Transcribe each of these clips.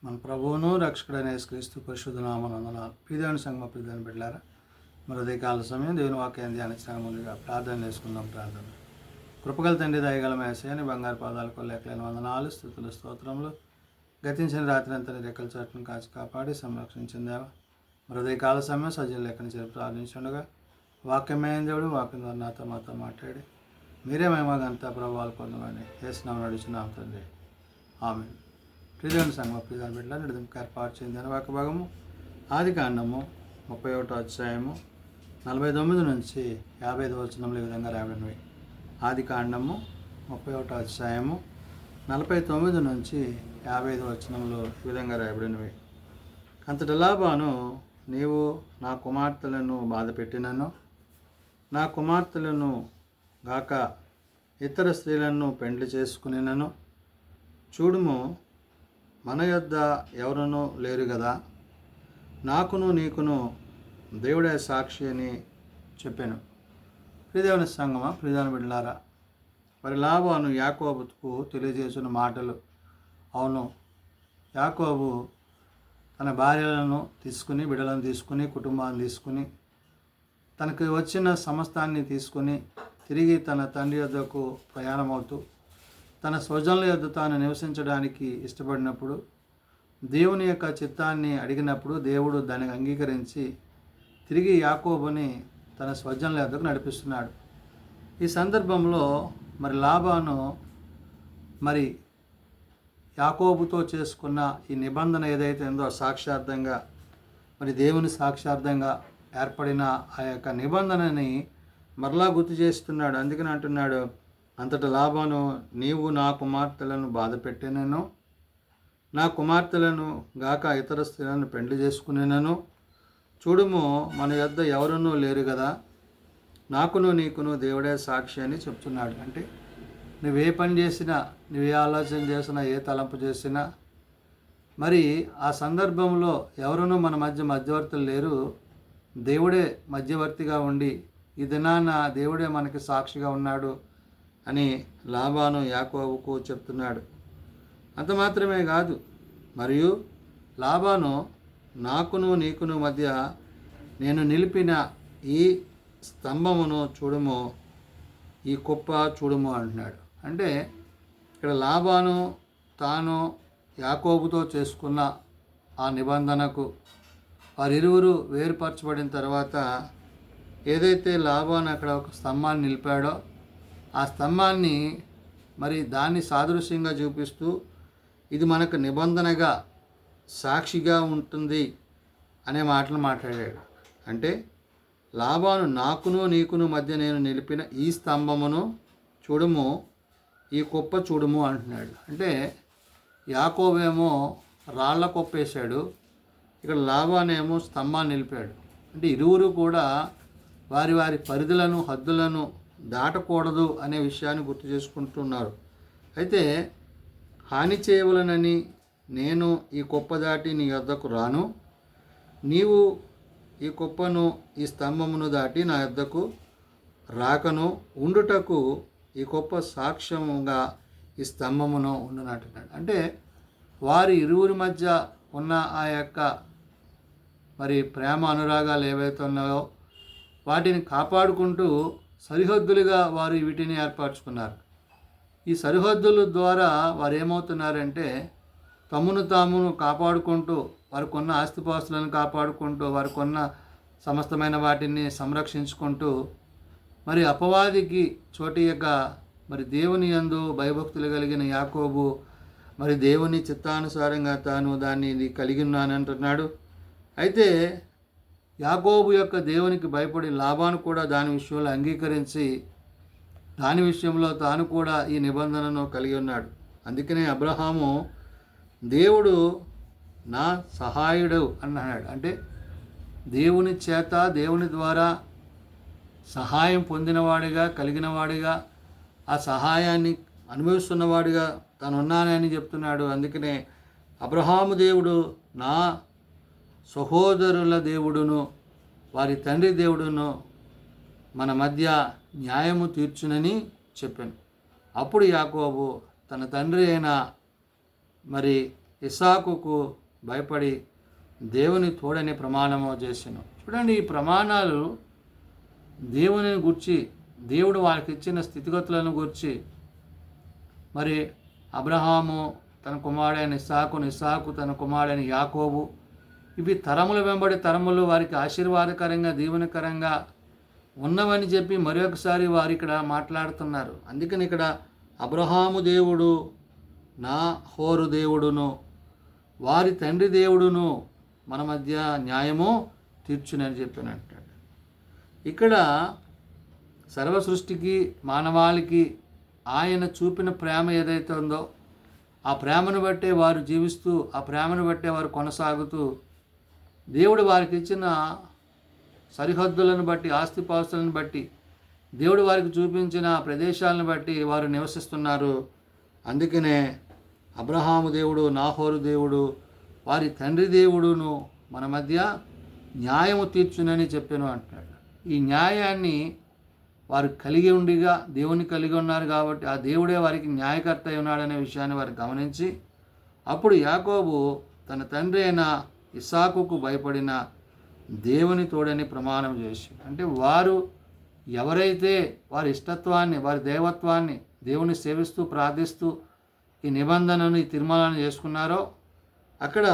మన ప్రభువును రక్షకుడైన యేసుక్రీస్తు పరిశుద్ధ నామమున ప్రియదేవుని సంగమ ప్రియదేవుని బిడ్డలారా మరి ఉదయకాల సమయం దేవుని వాక్యాన్ని ధ్యానించడానికి ముందుగా ప్రార్థన చేసుకుందాం. ప్రార్థన. కృపగల తండ్రి, దయగల యేసయ్య, బాంగారు పాదాలకు లేఖలేని వందనాలు, స్తుతులు, స్తోత్రములు. గతించిన రాత్రి అంతా రెక్కల చాటును కాచి కాపాడి సంరక్షించిందేవా మరి ఉదయకాల సమయం సజ్జల లెక్కని చేరి ప్రార్థించుండగా వాక్యమైన దేవుడు వాక్యం ద్వారా నాతో మాతో మాట్లాడి మీరే మేమగంతా ప్రభావాలు పొందమని యేసునామమున నడుచున్నాం తండ్రి. ఆమేన్. ప్రియదేవుని సంగమ ప్రియదేవుని బిడ్డలారా, నిడుదం ఏర్పాటు చెందిన వాక్య భాగము ఆదికాండము 31వ అధ్యాయము 49 నుంచి 55వ వచనములు ఈ విధంగా రాయబడినవి. ఆదికాండము 31వ అధ్యాయము 49 నుంచి 55వ వచనములు ఈ విధంగా రాయబడినవి. అంతట లాబాను, నీవు నా కుమార్తెలను బాధపెట్టినను, నా కుమార్తెలను గాక ఇతర స్త్రీలను పెండ్లి చేసుకునినను, చూడుము, మన యొద్ద ఎవరునూ లేరు కదా, నాకును నీకును దేవుడే సాక్షి అని చెప్పాను. ప్రియదేవుని సంగమ ప్రియదేవుని బిడ్డలారా, మరి లాబాను యాకోబుకు తెలియజేసిన మాటలు. అవును, యాకోబు తన భార్యలను తీసుకుని, బిడ్డలను తీసుకుని, కుటుంబాన్ని తీసుకుని, తనకు వచ్చిన సమస్తాన్ని తీసుకుని తిరిగి తన తండ్రి యొద్దకు ప్రయాణమవుతూ తన స్వజనుల యొద్ద తాను నివసించడానికి ఇష్టపడినప్పుడు, దేవుని యొక్క చిత్తాన్ని అడిగినప్పుడు దేవుడు దానికి అంగీకరించి తిరిగి యాకోబుని తన స్వజనుల యొద్దకు నడిపిస్తున్నాడు. ఈ సందర్భంలో మరి లాబాను మరి యాకోబుతో చేసుకున్న ఈ నిబంధన ఏదైతే ఉందో సాక్షార్థంగా మరి దేవుని సాక్షార్థంగా ఏర్పడిన ఆ యొక్క నిబంధనని మరలా గుర్తు చేస్తున్నాడు. అందుకని అంటున్నాడు, అంతటా లాబాను, నీవు నా కుమార్తెలను బాధ పెట్టినను, నా కుమార్తెలను గాక ఇతర స్త్రీలను పెండ్లి చేసుకునేనను, చూడుము, మన యొద్ద ఎవరునూ లేరు కదా, నాకును నీకును దేవుడే సాక్షి అని చెప్తున్నాడు. అంటే నువ్వే పని చేసినా, నువ్వే ఆలోచన చేసినా, ఏ తలంపు చేసినా మరి ఆ సందర్భంలో ఎవరునూ మన మధ్యవర్తులు లేరు, దేవుడే మధ్యవర్తిగా ఉండి ఈ దినాన దేవుడే మనకి సాక్షిగా ఉన్నాడు అని లాబాను యాకోబుకు చెప్తున్నాడు. అంత మాత్రమే కాదు, మరియు లాబాను, నాకును నీకును మధ్య నేను నిలిపిన ఈ స్తంభమును చూడుము, ఈ కుప్ప చూడుము అంటున్నాడు. అంటే ఇక్కడ లాబాను తాను యాకోబుతో చేసుకున్న ఆ నిబంధనకు వారిరువురు వేరుపరచబడిన తర్వాత ఏదైతే లాబాను అక్కడ ఒక స్తంభాన్ని నిలిపాడో ఆ స్తంభాన్ని మరి దాన్ని సాదృశ్యంగా చూపిస్తూ ఇది మనకు నిబంధనగా సాక్షిగా ఉంటుంది అనే మాటలు మాట్లాడాడు. అంటే లాబాను, నాకును నీకును మధ్య నేను నిలిపిన ఈ స్తంభమును చూడుము, ఈ కుప్ప చూడుము అంటున్నాడు. అంటే యాకోబేమో రాళ్ల కుప్పేశాడు, ఇక్కడ లాబానేమో స్తంభాన్ని నిలిపాడు. అంటే ఇరువురు కూడా వారి వారి పరిధులను, హద్దులను దాటకూడదు అనే విషయాన్ని గుర్తు చేసుకుంటున్నారు. అయితే హాని చేయవలనని నేను ఈ కుప్ప దాటి నీ వద్దకు రాను, నీవు ఈ కుప్పను, ఈ స్తంభమును దాటి నా వద్దకు రాకను, ఉండుటకు ఈ కుప్ప సాక్ష్యముగా ఈ స్తంభమును ఉండునట్టున్నాడు. అంటే వారి ఇరువురి మధ్య ఉన్న ఆ యొక్క మరి ప్రేమ అనురాగాలు ఏవైతే ఉన్నాయో వాటిని కాపాడుకుంటూ సరిహద్దులుగా వారు వీటిని ఏర్పరచుకున్నారు. ఈ సరిహద్దుల ద్వారా వారు ఏమవుతున్నారంటే తమను తామును కాపాడుకుంటూ, వారికి ఉన్న ఆస్తిపాస్తులను కాపాడుకుంటూ, వారికి ఉన్న సమస్తమైన వాటిని సంరక్షించుకుంటూ మరి అపవాదికి చోటియక మరి దేవుని యందు భయభక్తులు కలిగిన యాకోబు మరి దేవుని చిత్తానుసారంగా తాను దాన్ని కలిగి ఉన్నానంటున్నాడు. అయితే యాకోబు యొక్క దేవునికి భయపడి లాబాను కూడా దాని విషయంలో అంగీకరించి దాని విషయంలో తాను కూడా ఈ నిబంధనను కలిగి ఉన్నాడు. అందుకనే అబ్రహాము, దేవుడు నా సహాయుడు అన్నాడు. అంటే దేవుని చేత, దేవుని ద్వారా సహాయం పొందినవాడిగా, కలిగినవాడిగా, ఆ సహాయాన్ని అనుభవిస్తున్నవాడిగా తాను ఉన్నానని చెప్తున్నాడు. అందుకనే అబ్రహాము దేవుడు నా సహోదరుల దేవుడును, వారి తండ్రి దేవుడును మన మధ్య న్యాయము తీర్చునని చెప్పాను. అప్పుడు యాకోబు తన తండ్రి అయిన మరి ఇస్సాకుకు భయపడి దేవుని తోడని ప్రమాణము చేసెను. చూడండి, ఈ ప్రమాణాలు దేవుని గూర్చి, దేవుడు వాళ్ళకి ఇచ్చిన స్థితిగతులను గూర్చి, మరి అబ్రహాము తన కుమారుడైన ఇస్సాకు తన కుమారుడైన యాకోబు, ఇవి తరముల వెంబడి తరములు వారికి ఆశీర్వాదకరంగా దీవెనకరంగా ఉన్నవని చెప్పి మరొకసారి వారు ఇక్కడ మాట్లాడుతున్నారు. అందుకని ఇక్కడ అబ్రహాము దేవుడు నాహోరు దేవుడును వారి తండ్రి దేవుడును మన మధ్య న్యాయము తీర్చునని చెప్పాను అంటాడు. ఇక్కడ సర్వ సృష్టికి మానవాళికి ఆయన చూపిన ప్రేమ ఏదైతే ఉందో ఆ ప్రేమను బట్టే వారు జీవిస్తూ, ఆ ప్రేమను బట్టే వారు కొనసాగుతూ, దేవుడు వారికి ఇచ్చిన సరిహద్దులను బట్టి, ఆస్తిపాస్తులను బట్టి, దేవుడు వారికి చూపించిన ప్రదేశాలను బట్టి వారు నివసిస్తున్నారు. అందుకనే అబ్రహాము దేవుడు నాహోరు దేవుడు వారి తండ్రి దేవుడును మన మధ్య న్యాయము తీర్చునని చెప్పాను అంటాడు. ఈ న్యాయాన్ని వారు కలిగి ఉండిగా దేవుని కలిగి ఉన్నారు కాబట్టి ఆ దేవుడే వారికి న్యాయకర్త అయి ఉన్నాడనే విషయాన్ని వారు గమనించి, అప్పుడు యాకోబు తన తండ్రి అయిన ఇస్సాకుకు భయపడిన దేవుని తోడని ప్రమాణం చేసి, అంటే వారు ఎవరైతే వారి ఇష్టత్వాన్ని, వారి దేవత్వాన్ని దేవుని సేవిస్తూ ప్రార్థిస్తూ ఈ నిబంధనను, ఈ తీర్మానాన్ని చేసుకున్నారో అక్కడ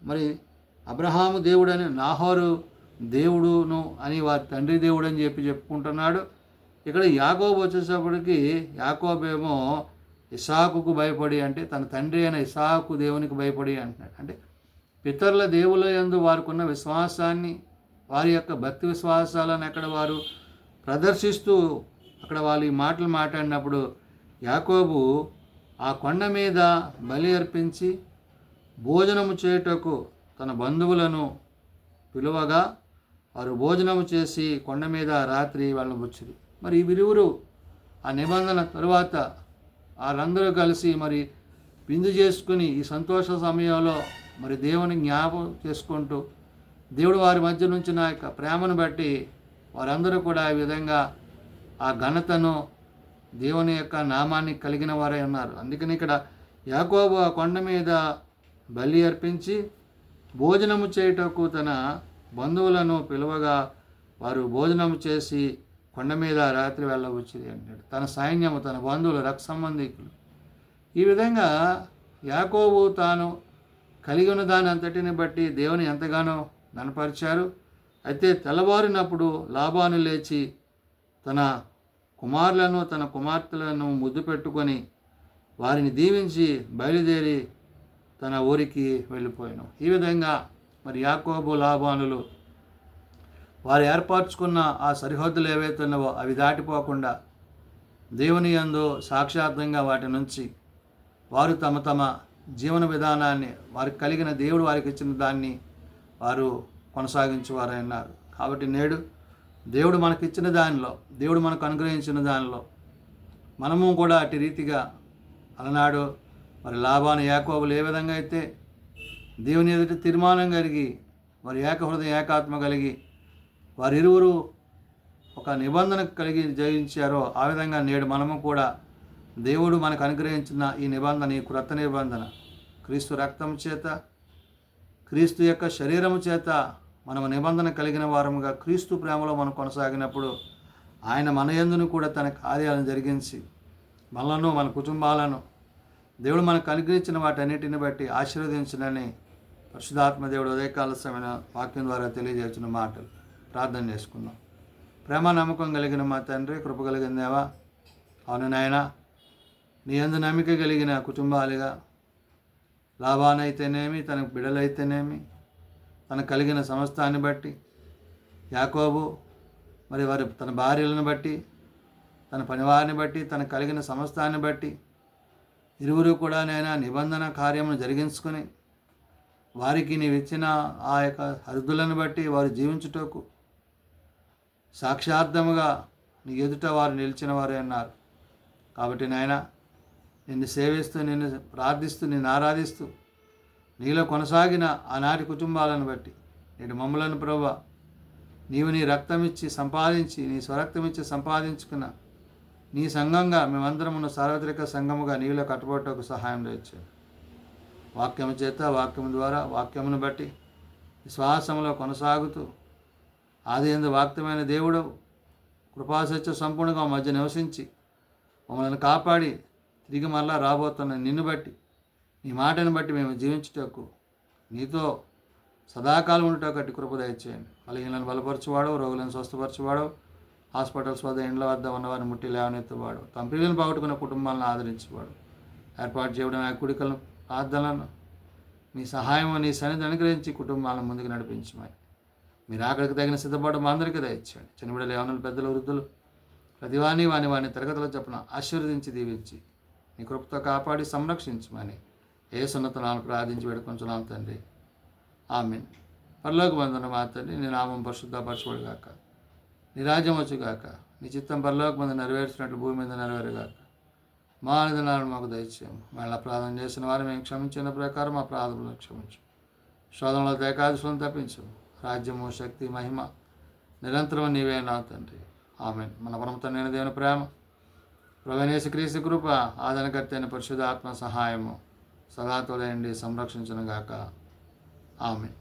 మరి అబ్రహాము దేవుడని, నాహోరు దేవుడును అని వారి తండ్రి దేవుడు అని చెప్పుకుంటున్నాడు. ఇక్కడ యాకోబు వచ్చేటప్పటికి యాకోబేమో ఇస్సాకుకు భయపడి, అంటే తన తండ్రి అయిన ఇస్సాకు దేవునికి భయపడి అంటున్నాడు. అంటే పితరుల దేవుల యందు వారికి ఉన్న విశ్వాసాన్ని, వారి యొక్క భక్తి విశ్వాసాలను అక్కడ వారు ప్రదర్శిస్తూ అక్కడ వాళ్ళు ఈ మాటలు మాట్లాడినప్పుడు యాకోబు ఆ కొండ మీద బలి అర్పించి భోజనము చేయుటకు తన బంధువులను పిలువగా వారు భోజనము చేసి కొండ మీద రాత్రి వెళ్ళబుచ్చిరి. మరి వీరిరువురు ఆ నిబంధన తరువాత వాళ్ళందరూ కలిసి మరి విందు చేసుకుని ఈ సంతోష సమయంలో మరి దేవుని జ్ఞాపకం చేసుకుంటూ దేవుడు వారి మధ్య నుంచి నా యొక్క ప్రేమను బట్టి వారందరూ కూడా ఈ విధంగా ఆ ఘనతను, దేవుని యొక్క నామాన్ని కలిగిన వారై ఉన్నారు. అందుకని ఇక్కడ యాకోబు ఆ కొండ మీద బలి అర్పించి భోజనము చేయుటకు తన బంధువులను పిలువగా వారు భోజనము చేసి కొండ మీద రాత్రి వెళ్ళవచ్చింది అంటాడు. తన సైన్యము, తన బంధువులు, రక్త సంబంధికులు, ఈ విధంగా యాకోబు తాను కలిగి ఉన్న దాని అంతటిని బట్టి దేవుని ఎంతగానో ఘనపరిచారు. అయితే తెల్లవారినప్పుడు లాబాను లేచి తన కుమారులను, తన కుమార్తెలను ముద్దు పెట్టుకొని వారిని దీవించి బయలుదేరి తన ఊరికి వెళ్ళిపోయాను. ఈ విధంగా మరి యాకోబు లాబానులు వారు ఏర్పరచుకున్న ఆ సరిహద్దులు ఏవైతే ఉన్నావో అవి దాటిపోకుండా దేవుని యందు సాక్షాత్తంగా వాటి నుంచి వారు తమ తమ జీవన విధానాన్ని, వారికి కలిగిన దేవుడు వారికి ఇచ్చిన దాన్ని వారు కొనసాగించేవారై ఉన్నారు. కాబట్టి నేడు దేవుడు మనకిచ్చిన దానిలో, దేవుడు మనకు అనుగ్రహించిన దానిలో మనము కూడా అటు రీతిగా అలనాడు మరి లాబాను యాకోబులు ఏ విధంగా అయితే దేవుని ఎదుటి తీర్మానం కలిగి మరి ఏకహృదయ ఏకాత్మ కలిగి వారిరువురు ఒక నిబంధన కలిగి జయించారో ఆ విధంగా నేడు మనము కూడా దేవుడు మనకు అనుగ్రహించిన ఈ నిబంధన, ఈ క్రొత్త నిబంధన క్రీస్తు రక్తం చేత, క్రీస్తు యొక్క శరీరము చేత మనము నిబంధన కలిగిన వారముగా క్రీస్తు ప్రేమలో మనం కొనసాగినప్పుడు ఆయన మన యందును కూడా తన కార్యాలను జరిగించి మనలను, మన కుటుంబాలను దేవుడు మనకు అనుగ్రహించిన వాటన్నిటిని బట్టి ఆశీర్వదించనని పరిశుద్ధాత్మ దేవుడు ఉదయకాల సమయ వాక్యం ద్వారా తెలియజేసిన మాటలు ప్రార్థన చేసుకుందాం. ప్రేమ నమ్మకం కలిగిన మా తండ్రి, కృప కలిగిన దేవా, అవును నాయన, నీ యందు నమ్మిక కలిగిన కుటుంబాలుగా లాబానైతేనేమి, తన బిడ్డలైతేనేమి, తనకు కలిగిన సమస్తాన్ని బట్టి యాకోబు మరి వారి తన భార్యలను బట్టి, తన పనివారిని బట్టి, తనకు కలిగిన సమస్తాన్ని బట్టి ఇరువురు కూడా నైనా నిబంధన కార్యమును జరిగించుకొని వారికి నీవిచ్చిన ఆ యొక్క హద్దులను బట్టి వారు జీవించుటకు సాక్షార్థముగా నీ ఎదుట వారు నిలిచిన వారే అన్నారు. కాబట్టి నాయన, నిన్ను సేవిస్తూ, నిన్ను ప్రార్థిస్తూ, నిన్ను ఆరాధిస్తూ నీలో కొనసాగిన ఆనాటి కుటుంబాలను బట్టి నేటి మమ్మలను ప్రభువా నీవు నీ రక్తమిచ్చి సంపాదించి, నీ స్వరక్తమిచ్చి సంపాదించుకున్న నీ సంఘంగా మేమందరం ఉన్న సార్వత్రిక సంఘముగా నీలో కట్టుబట్టకు సహాయం చేయొచ్చు. వాక్యము చేత, వాక్యము ద్వారా, వాక్యమును బట్టి విశ్వాసంలో కొనసాగుతూ ఆదియందు వాక్యమైన దేవుడు కృపాసత్య సంపూర్ణంగా మా మధ్య నివసించి మమ్మల్ని కాపాడి తిరిగి మరలా రాబోతున్న నిన్ను బట్టి, నీ మాటను బట్టి మేము జీవించుటకు, నీతో సదాకాలం ఉండటం కట్టి కృప దయచేయండి. బలహీనలను బలపరచువాడు, రోగులను స్వస్థపరచువాడు, హాస్పిటల్స్ వద్ద ఇండ్ల వద్ద ఉన్నవారిని ముట్టి లేవనెత్తువాడు, తమ పిల్లలను బాగుట్టుకున్న కుటుంబాలను ఆదరించేవాడు, ఏర్పాటు చేయడం ఆ కుడికలను ప్రార్థనలను మీ సహాయం, నీ సన్నిధి అనుగ్రహించి కుటుంబాలను ముందుకు నడిపించమని, మీరు అక్కడికి తగిన సిద్ధపడడం మా అందరికీ దయచేయండి. చిన్నబిడ్డలు, యవ్వనులు, పెద్దలు, వృద్ధులు ప్రతివాని వాని తరగతుల చొప్పున ఆశీర్వదించి దీవించి నీ కృపతో కాపాడి సంరక్షించమని యేసున్నత నామమున ప్రార్థించి వేడుకొంచున్నాం తండ్రి. ఆమేన్. పరలోకమందున్న మా తండ్రి, నీ నామం పరిశుద్ధపరచబడుగాక, నీ రాజ్యం వచ్చుగాక, నీ చిత్తం పరలోకమందు నెరవేర్చినట్లు భూమి మీద నెరవేరుగాక. మా అనుదినాలను మాకు దయచేయము. మళ్ళీ ప్రార్థన చేసిన వారు మేము క్షమించిన ప్రకారం మా ప్రార్థనలు క్షమించు. శోధనలో ఏకాదశులను తప్పించు. రాజ్యము, శక్తి, మహిమ నిరంతరం నీవే నా తండ్రి. ఆమేన్. మన పరమతండ్రి దేవుని ప్రేమ, ప్రభువైన యేసుక్రీస్తు కృప, ఆదరణకర్త అయిన పరిశుద్ధ ఆత్మ సహాయము సదా తోడయండి సంరక్షించును గాక. ఆమేన్.